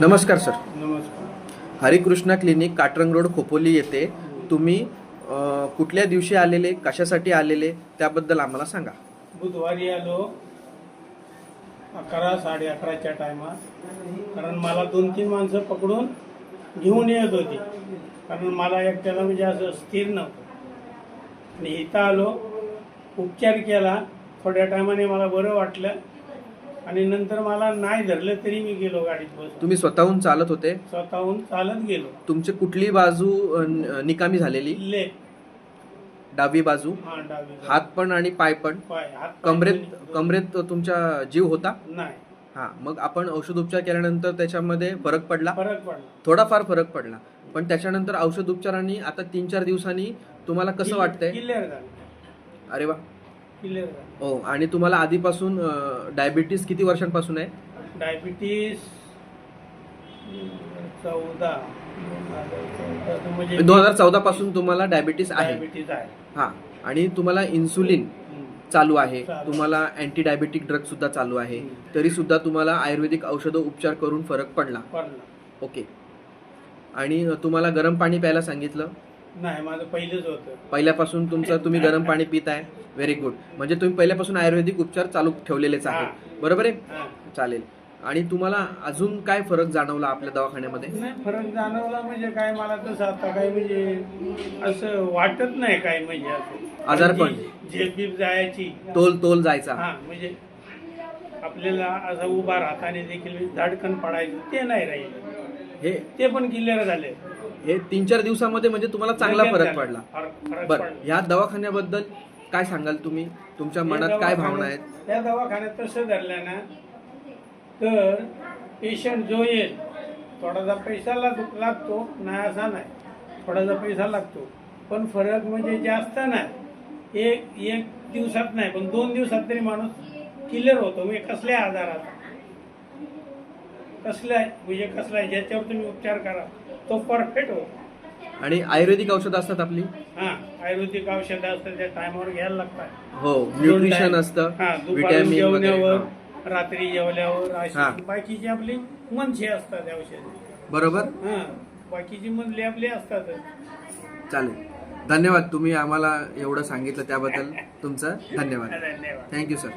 नमस्कार सर. नमस्कार. Harikrishna clinic, काटरंग road, Khopoli येथे तुम्ही कुठल्या दिवशी आलेले, कशासाठी आलेले त्याबद्दल आम्हाला सांगा. बुधवारी आलो 11-11:30च्या टायमात. कारण मला 2-3 माणसं पकडून घेऊन येत होती, कारण मला एकट्याला म्हणजे असं स्थिर नव्हतं. आणि इथं आलो, उपचार केला. थोड्या टायमाने मला बरं वाटलं आणि नंतर मला नाही धरलं तरी मी गेलो गाडीत बसून. तुम्ही स्वतःहून चालत होते? स्वतःहून चालत गेलो. तुमची कुठली बाजू निकामी झालेली? लेफ्ट. डावी बाजू? हां, डावी. हात पण आणि पाय पण? पाय, हात, कमरेत तुमच्या जीव होता? नाही. हा, मग आपण औषधोपचार केल्यानंतर त्याच्यामध्ये फरक पडला? फरक पडला. थोडाफार फरक पडला, पण त्याच्यानंतर औषधोपचारांनी आता 3-4 दिवसांनी तुम्हाला कसं वाटतंय? क्लिअर झालं. अरे वा. क्लिअर झालं. हो. आणि तुम्हाला आधीपासून डायबिटीस किती वर्षांपासून आहे? डायबिटीस 2014 पासून तुम्हाला डायबिटीस आहे? डायबिटीस आहे. हा. आणि तुम्हाला इन्सुलिन चालू आहे, चालू. तुम्हाला अँटी डायबिटिक ड्रग सुद्धा चालू आहे, तरी सुद्धा तुम्हाला आयुर्वेदिक औषधं उपचार करून फरक पडला? ओके. आणि तुम्हाला गरम पाणी प्यायला सांगितलं? नाही, माझं पहिलेच होतं. पहिल्यापासून तुम्ही गरम पाणी पित आहे? Very good. म्हणजे तुम्ही पहिल्यापासून आयुर्वेदिक उपचार चालू ठेवलेलेच आहे, बरोबर आहे? चालेल. आणि तुम्हाला अजून काय फरक जाणवला आपल्या दवाखान्यामध्ये? नाही, फरक जाणवला म्हणजे काय, मला तसं आता काय म्हणजे असं वाटत नाही काय, म्हणजे असं आजारपण, झेप जायची, तोल जायचा, म्हणजे आपल्याला असं उभा राहताना देखील धडकन पडायचं, ते नाही राहिलं. ते पण क्लिअर झाले. हे 3-4 दिवसामध्ये म्हणजे तुम्हाला चांगला फरक पडला. बरं, ह्या दवाखान्याबद्दल काय सांगाल तुम्ही? तुमच्या मनात काय भावना आहेत? या दवाखान्यात तसं धरलं ना, तर पेशंट जो येईल थोडासा पैसा लागतो, नाही असा नाही, थोडासा पैसा लागतो, पण फरक म्हणजे जास्त नाही. एक दिवसात नाही, पण 2 दिवसात तरी माणूस क्लिअर होतो. म्हणजे कसल्या आजारात, कसलाय ज्याच्यावर तुम्ही उपचार करा तो परफेक्ट होतो. आणि आयुर्वेदिक औषधं असतात आपली? आयुर्वेदिक औषधं असतात, त्या टायमावर घ्यायला लागतात. हो. न्यूट्रिशन असतं, दुपारी जेवल्यावर, रात्री जेवल्यावर, बाकीची आपली मनशी असतात औषध, बरोबर. बाकीची मनली आपली असतात. चालेल. धन्यवाद. तुम्ही आम्हाला एवढं सांगितलं त्याबद्दल तुमचं धन्यवाद. धन्यवाद. Thank you sir.